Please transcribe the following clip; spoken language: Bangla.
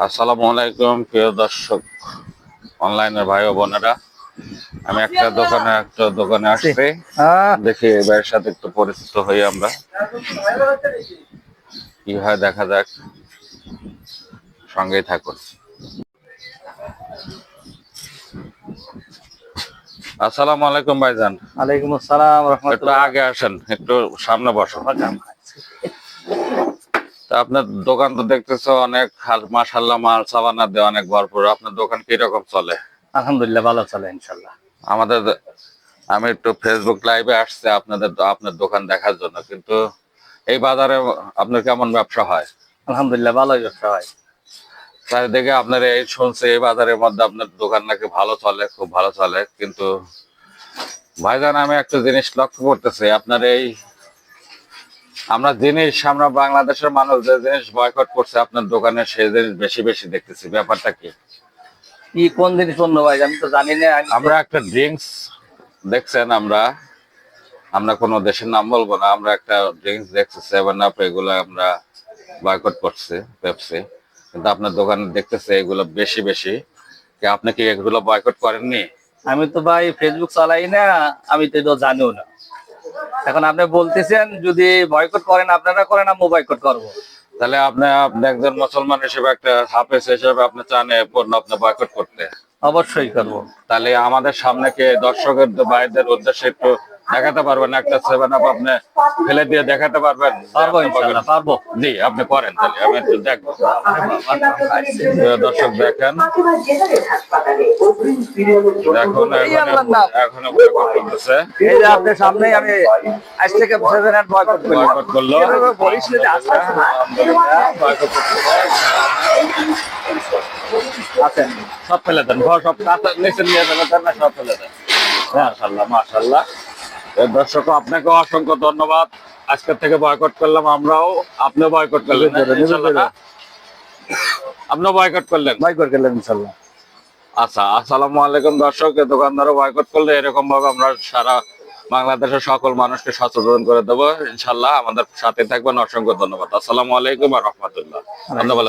আসসালামু আলাইকুম প্রিয় দর্শক, অনলাইনের ভাই ও বোনেরা। আমি একটা দোকানে আসছি, দেখি এবার সাথে একটু পরিচিত হই আমরা, কি হয় দেখা যাক, সঙ্গেই থাকুন। আসসালামু আলাইকুম ভাইজান। ওয়ালাইকুম আসসালাম একটু রাহমাতুল্লাহ। আগে আসেন, একটু সামনে বসুন। তা আপনার দোকান তো দেখতেছো অনেক, মাশাআল্লাহ, মাল সাবানা দিয়ে অনেক ভরপুর। আপনার দোকান কিরকম চলে? আলহামদুলিল্লাহ ভালো চলে ইনশাআল্লাহ। আমাদের আমি একটু ফেসবুক লাইভে আসছে আপনার দোকান দেখার জন্য, কিন্তু এই বাজারে আপনার কেমন ব্যবসা হয়? আলহামদুলিল্লাহ ভালোই ব্যবসা হয়। চারিদিকে আপনার এই শুনছি এই বাজারের মধ্যে আপনার দোকান নাকি ভালো চলে, খুব ভালো চলে, কিন্তু ভাইজান আমি একটা জিনিস লক্ষ্য করতেছি, আপনার এই আমরা বাংলাদেশের মানুষ যে জিনিস বয়কট করছে আপনার দোকানে, সেই জিনিস বেশি বেশি দেখতেছি। ব্যাপারটা কি? কি কোন জিনিস পণ্য ভাই আমি তো জানি না। আমরা একটা ড্রিঙ্কস দেখছেন, আমরা কোনো দেশের নাম বলবো না, আমরা একটা ড্রিঙ্কস দেখছি 7 আপ, এগুলো আমরা বয়কট করছি, পেপসি, কিন্তু আপনার দোকানে দেখতেছে এগুলো বেশি বেশি। আপনি কি এগুলো বয়কট করেননি? আমি তো ভাই ফেসবুক চালাই না, আমি তো এটা জানিও না। এখন আপনি বলতেছেন যদি বয়কট করেন আপনারা করেন, আমি বয়কট করবো। তাহলে আপনি একজন মুসলমান হিসেবে, একটা হাফেজ হিসেবে আপনি চান এই পণ্য আপনি বয়কট করতে? অবশ্যই করবো। তাহলে আমাদের সামনে কে দর্শকের ভাইদের উদ্দেশ্যে একটু দেখাতে পারবেন একটা 7 আপ আপনি ফেলে দিয়ে দেখাতে পারবেন? পারবো ইনশাআল্লাহ পারবো। জি, আপনি করেন, তাহলে আমি একটু দেখবো। দর্শক দেখেন, দেখুন এখনো বয়কট করতেছে। এই যে আপনার সামনেই আমি আজ থেকে 7 আপ বয়কট বয়কট করলো, বলিস না আস্তে আস্তে। বয়কট করতেছে। আচ্ছা সব ফেলে দেন, ঘর সব কাঁচা নিচে নিয়ে ফেলে না, সব ফেলে দেন। মাশাআল্লাহ মাশাআল্লাহ। দর্শক, আপনাকে অসংখ্য ধন্যবাদ। আজকের থেকে বয়কট করলাম আমরাও, আপনিও বয়কট করলেন ইনশাআল্লাহ? আপনিও বয়কট করলেন? বয়কট করলেন ইনশাআল্লাহ। আচ্ছা, আসসালামু আলাইকুম দর্শক। দোকানদারও বয়কট করলে এরকম ভাবে আমরা সারা বাংলাদেশের সকল মানুষকে সচেতন করে দেবো ইনশাআল্লাহ। আমাদের সাথে থাকবেন। অসংখ্য ধন্যবাদ। আসসালামু আলাইকুম ওয়া রাহমাতুল্লাহ। ধন্যবাদ।